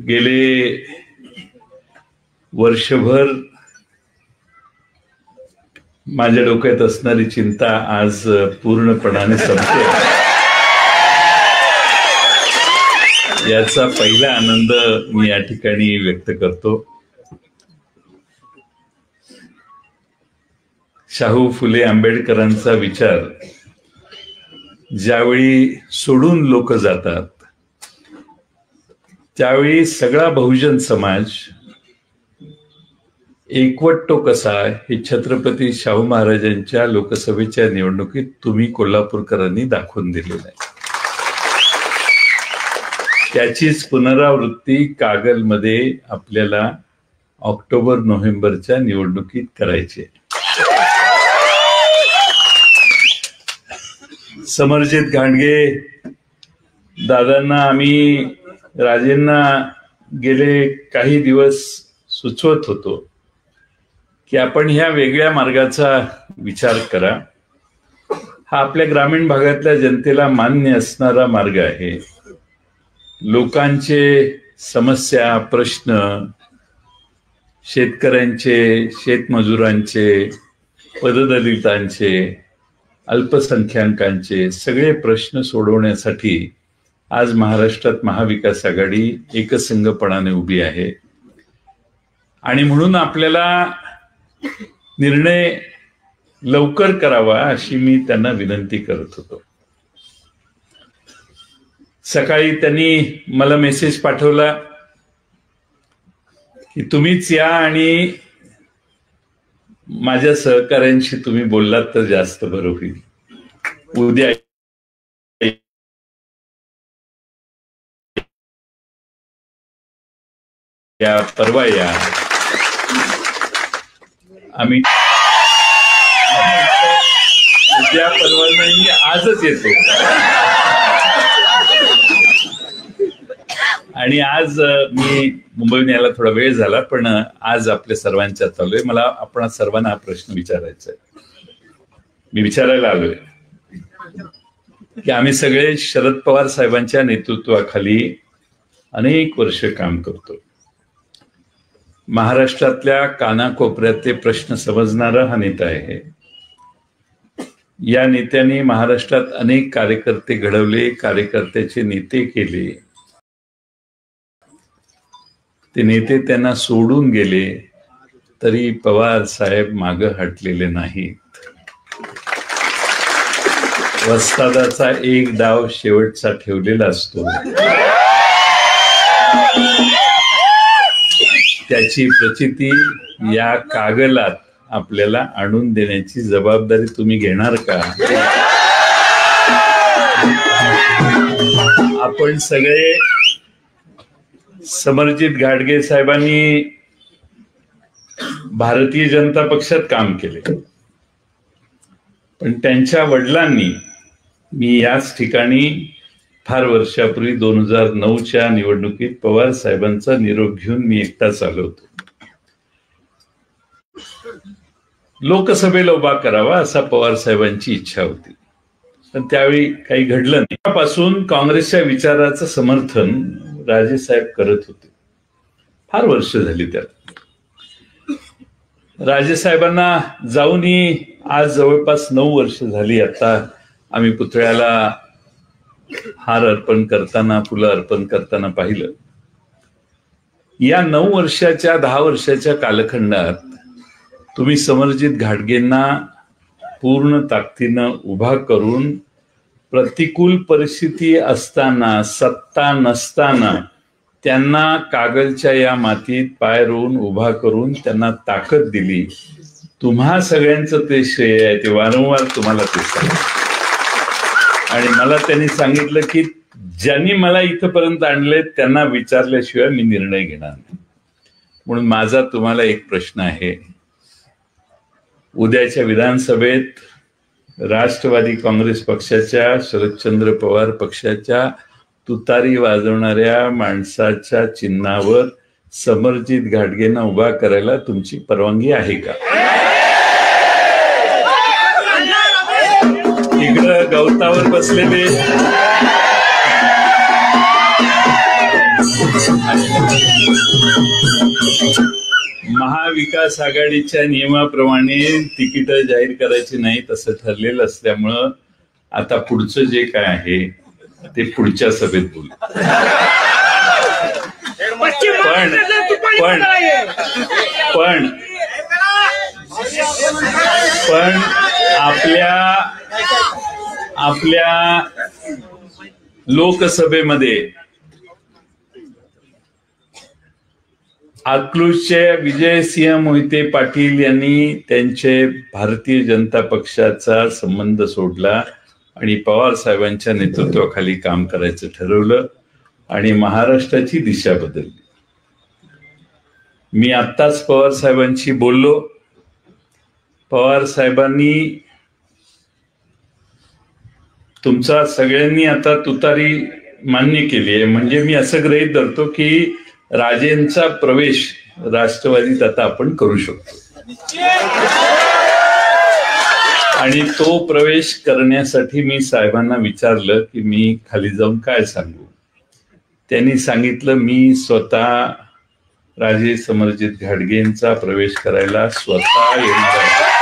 गेले वर्षभर माझ्या डोक्यात असणारी चिंता आज पूर्णपणाने संपते, याचा पहिला आनंद मी या ठिकाणी व्यक्त करतो. शाहू फुले आंबेडकरांचा विचार ज्यावेळी सोडून लोक जातात त्यावेळी सगळा बहुजन समाज एकवटतो कसा हे छत्रपती शाहू महाराजांच्या लोकसभेच्या निवडणुकीत तुम्ही कोल्हापूरकरांनी दाखवून दिलेलं आहे. त्याचीच पुनरावृत्ती कागलमध्ये आपल्याला ऑक्टोबर नोव्हेंबरच्या निवडणुकीत करायची आहे. समरजित घाटगे दादांना आम्ही राजेंना गेले काही दिवस सुचवत होतो की आपण ह्या वेगळ्या मार्गाचा विचार करा. हा आपल्या ग्रामीण भागातल्या जनतेला मान्य असणारा मार्ग आहे. लोकांचे समस्या प्रश्न, शेतकऱ्यांचे, शेतमजुरांचे, पददलितांचे, अल्पसंख्याकांचे सगळे प्रश्न सोडवण्यासाठी आज महाराष्ट्रात महाविकास आघाडी एकसंघपणाने उभी आहे. आणि म्हणून आपल्याला निर्णय लवकर करावा अशी मी त्यांना विनंती करत होतो. सकाळी त्यांनी मला मेसेज पाठवला की तुम्हीच या आणि माझ्या सहकाऱ्यांशी तुम्ही बोललात तर जास्त बरं होईल. उद्या या परवा या, आम्ही उद्या परवा नाही आजच येतो. आणि आज मी मुंबईहून यायला थोडा वेळ झाला, पण आज आपल्या सर्वांच्या चालू आहे. मला आपण सर्वांना हा प्रश्न विचारायचा आहे. मी विचारायला आलोय की आम्ही सगळे शरद पवार साहेबांच्या नेतृत्वाखाली अनेक वर्ष काम करतो. महाराष्ट्रातल्या कानाकोपऱ्यातले प्रश्न समजणारा हा नेता आहे. या नेत्याने महाराष्ट्रात अनेक कार्यकर्ते घडवले, कार्यकर्त्याचे नेते केले. ते नेते त्यांना सोडून गेले तरी पवार साहेब मागं हटलेले नाहीत. वस्तादाचा एक डाव शेवटचा ठेवलेला असतो. त्याची प्रचिती या कागलात आपल्याला आणून देण्याची जबाबदारी तुम्ही घेणार का? आपण सगळे समरजित घाटगे साहेबांनी भारतीय जनता पक्षात काम केले, पण त्यांच्या वडिलांनी, मी याच ठिकाणी फार वर्षापूर्वी 2009च्या निवडणुकीत पवार साहेबांचा निरोप घेऊन मी एकटाच आलो होतो. लोकसभेला उभा करावा असा पवार साहेबांची इच्छा होती, पण त्यावेळी काही घडलं नाही. त्यापासून काँग्रेसच्या विचाराचं समर्थन राजेसाहेब करत होते. फार वर्ष झाली त्याला. राजेसाहेबांना जाऊनही आज जवळपास 9 वर्ष झाली. आता आम्ही पुतळ्याला हार अर्पण करताना, फुलं अर्पण करताना पाहिलं. या 9 वर्षाच्या 10 वर्षाच्या कालखंडात तुम्ही समरजित घाटगेंना पूर्ण ताकदीनं उभा करून, प्रतिकूल परिस्थिती असताना, सत्ता नसताना त्यांना कागलच्या या मातीत पाय रोवून उभा करून त्यांना ताकद दिली. तुम्हा सगळ्यांचं ते श्रेय आहे. ते वारंवार तुम्हाला ते सांगितलं. आणि मला त्यांनी सांगितलं की ज्यांनी मला इथपर्यंत आणले त्यांना विचारल्याशिवाय मी निर्णय घेणार नाही. म्हणून माझा तुम्हाला एक प्रश्न आहे. उद्याच्या विधानसभेत राष्ट्रवादी काँग्रेस पक्षाच्या, शरदचंद्र पवार पक्षाच्या तुतारी वाजवणाऱ्या माणसाच्या चिन्हावर समरजित घाटगेंना उभा करायला तुमची परवानगी आहे का? इकडं गवतावर बसलेले महाविकास आघाडीच्या नियमाप्रमाणे तिकीट जाहीर करायची नाहीत असं ठरलेलं असल्यामुळं आता पुढचं जे काय आहे ते पुढच्या सभेत बोलू. पण आपल्या लोकसभेमध्ये अकलूजचे विजयसिंह मोहिते पाटील यांनी त्यांचे भारतीय जनता पक्षाचा संबंध सोडला आणि पवार साहेबांच्या नेतृत्वाखाली काम करायचं ठरवलं आणि महाराष्ट्राची दिशा बदलली. मी आत्ताच पवार साहेबांशी बोललो. पवार साहेबांनी तुमचा सगळ्यांनी आता तुतारी मान्य केली आहे, म्हणजे मी असं गृहीत धरतो की राजेंचा प्रवेश राष्ट्रवादीत आता आपण करू शकतो. आणि तो प्रवेश करण्यासाठी मी साहेबांना विचारलं की मी खाली जाऊन काय सांगू. त्यांनी सांगितलं मी स्वतः राजे समरजित घाटगेंचा प्रवेश करायला स्वतः येणार आहे.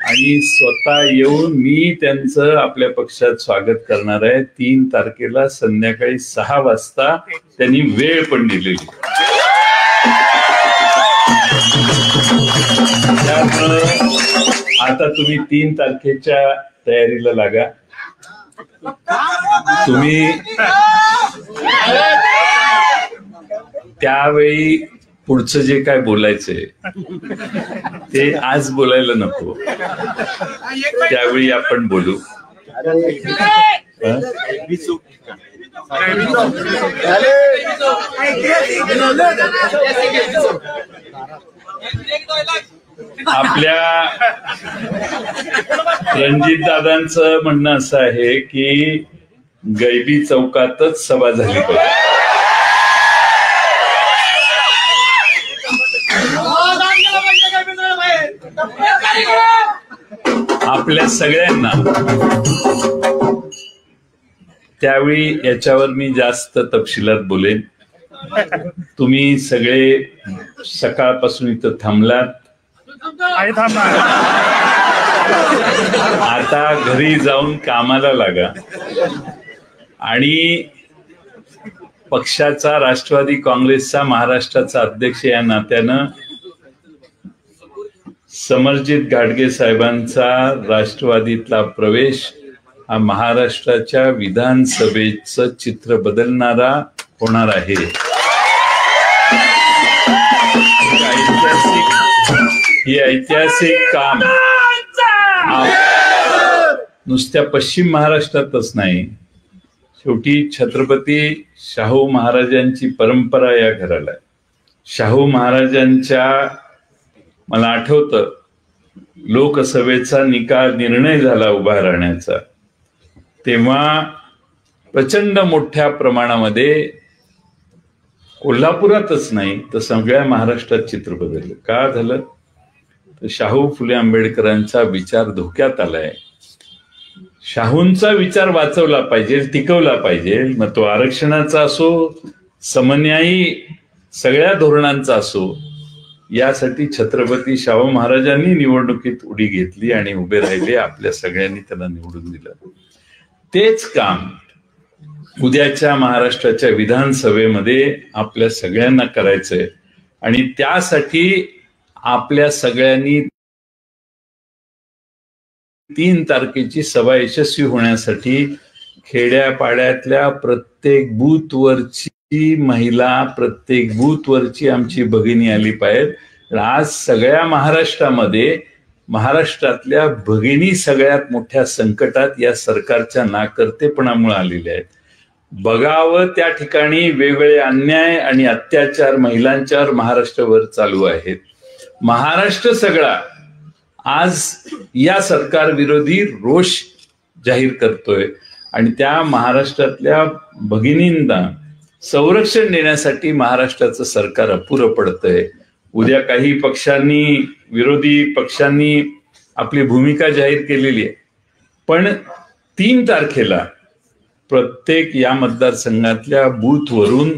आणि स्वतः येऊन मी त्यांचं आपल्या पक्षात स्वागत करणार आहे. 3 तारखेला संध्याकाळी 6 वाजता त्यांनी वेळ पण दिलेली. त्यामुळं आता तुम्ही 3 तारखेच्या तयारीला लागा. तुम्ही त्यावेळी पुढचं जे काय बोलायचंय ते आज बोलायला नको, त्यावेळी आपण बोलू. आपल्या रणजित दादांचं म्हणणं असं आहे की गैबी चौकातच सभा झाली पाहिजे. आपल्या सगळ्यांना त्यावेळी याच्यावर मी जास्त तपशिलात बोलेन. तुम्ही सगळे सकाळपासून इथं थांबलात, आता घरी जाऊन कामाला लागा. आणि पक्षाचा राष्ट्रवादी काँग्रेसचा महाराष्ट्राचा अध्यक्ष या नात्यानं समरजित घाटगे साहेबांचा राष्ट्रवादीतला प्रवेश हा महाराष्ट्राच्या विधानसभेचं चित्र बदलणारा होणार आहे. हे ऐतिहासिक काम नुसत्या पश्चिम महाराष्ट्रातच नाही, शेवटी छत्रपती शाहू महाराजांची परंपरा या घराला आहे. शाहू महाराजांच्या मला आठवतं लोकसभेचा निर्णय झाला उभा राहण्याचा, तेव्हा प्रचंड मोठ्या प्रमाणामध्ये कोल्हापुरातच नाही तर सगळ्या महाराष्ट्रात चित्र बदललं. का झालं तर शाहू फुले आंबेडकरांचा विचार धोक्यात आलाय. शाहूंचा विचार वाचवला पाहिजे, टिकवला पाहिजे. मग तो आरक्षणाचा असो, समन्यायी सगळ्या धोरणांचा असो, यासाठी छत्रपती शाहू महाराजांनी निवडणुकीत उडी घेतली आणि उभे राहिले. आपल्या सगळ्यांनी त्यांना निवडून दिलं. तेच काम उद्याच्या महाराष्ट्राच्या विधानसभेमध्ये आपल्या सगळ्यांना करायचंय. आणि त्यासाठी आपल्या सगळ्यांनी 3 तारखेची सभा यशस्वी होण्यासाठी खेड्यापाड्यातल्या प्रत्येक बूथवरची महिला, प्रत्येक बूथवरची आमची भगिनी आली पाहिजे. आज सगळ्या महाराष्ट्रातल्या भगिनी सगळ्यात मोठ्या संकटात या सरकारच्या नाकर्तेपणामुळे आलेल्या आहेत. बघावं त्या ठिकाणी वेगवेगळे अन्याय आणि अत्याचार महिलांच्यावर महाराष्ट्रावर चालू आहेत. महाराष्ट्र सगळा आज या सरकार विरोधी रोष जाहीर करतोय आणि त्या महाराष्ट्रातल्या भगिनींना संरक्षण देण्यासाठी महाराष्ट्राचं सरकार अपुरं पडतंय. उद्या काही पक्षांनी, विरोधी पक्षांनी आपली भूमिका जाहीर केलेली आहे, पण 3 तारखेला प्रत्येक या मतदारसंघातल्या बूथवरून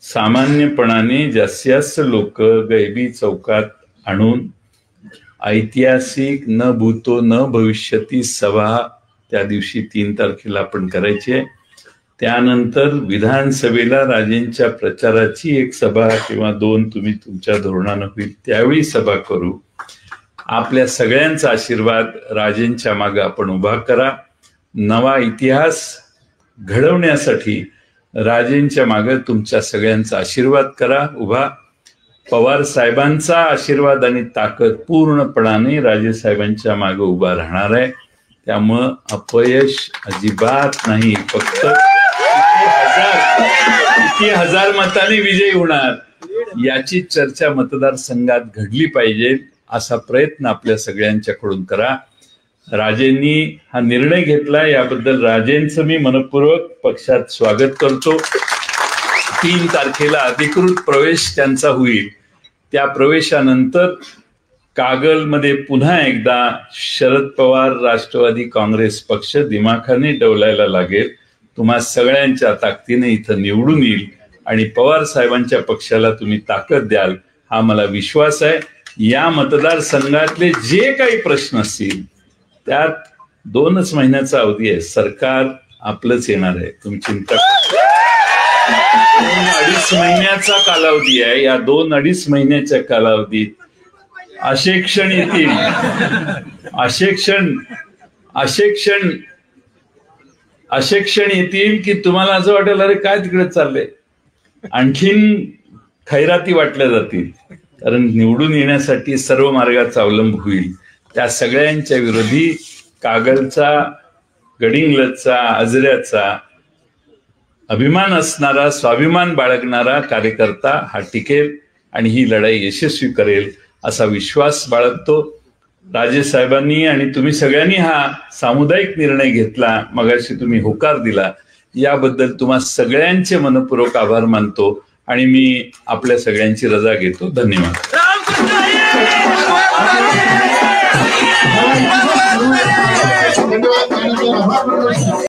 सामान्यपणाने जास्तीत जास्त लोक गैबी चौकात आणून ऐतिहासिक न भूतो न भविष्यती सभा त्या दिवशी 3 तारखेला आपण करायची आहे. त्यानंतर विधानसभेला राजेंच्या प्रचाराची एक सभा किंवा 2 तुम्ही तुमच्या धोरणानं होईल त्यावेळी सभा करू. आपल्या सगळ्यांचा आशीर्वाद राजेंच्या मागे आपण उभा करा. नवा इतिहास घडवण्यासाठी राजेंच्या मागे तुमच्या सगळ्यांचा आशीर्वाद करा उभा. पवार साहेबांचा आशीर्वाद आणि ताकद पूर्णपणाने राजे साहेबांच्या मागे उभा राहणार आहे. त्यामुळं अपयश अजिबात नाही. फक्त किती हजार मताने विजयी होणार याची चर्चा मतदारसंघात घडली पाहिजे असा प्रयत्न आपल्या सगळ्यांच्याकडून करा. राजेंनी हा निर्णय घेतला याबद्दल राजेंचं मी मनपूर्वक पक्षात स्वागत करतो. 3 तारखेला अधिकृत प्रवेश त्यांचा होईल. त्या प्रवेशानंतर कागलमध्ये पुन्हा एकदा शरद पवार राष्ट्रवादी काँग्रेस पक्ष दिमाखाने डवलायला लागेल. तुम्हा सगळ्यांच्या ताकदीने इथं निवडून येईल आणि पवार साहेबांच्या पक्षाला तुम्ही ताकद द्याल हा मला विश्वास आहे. या मतदारसंघातले जे काही प्रश्न असतील त्यात 2च महिन्याचा अवधी आहे. सरकार आपलंच येणार आहे. तुम्ही चिंता 2-2.5 महिन्याचा कालावधी आहे. या 2-2.5 महिन्याच्या कालावधीत असे क्षण येतील असे क्षण येतील की तुम्हाला असं वाटेल अरे काय तिकडे चाललंय. आणखीन खैराती वाटल्या जातील. कारण निवडून येण्यासाठी सर्व मार्गाचा अवलंब होईल. त्या सगळ्यांच्या विरोधी कागलचा, गडिंग्लजचा, आजऱ्याचा अभिमान असणारा, स्वाभिमान बाळगणारा कार्यकर्ता हा टिकेल आणि ही लढाई यशस्वी करेल असा विश्वास बाळगतो. राजे साहेबांनी आणि तुम्ही सगळ्यांनी हा सामुदायिक निर्णय घेतला, मगाशी तुम्ही होकार दिला, याबद्दल तुम्हा सगळ्यांचे मनपूर्वक आभार मानतो आणि मी आपल्या सगळ्यांची रजा घेतो. धन्यवाद. धन्यवाद.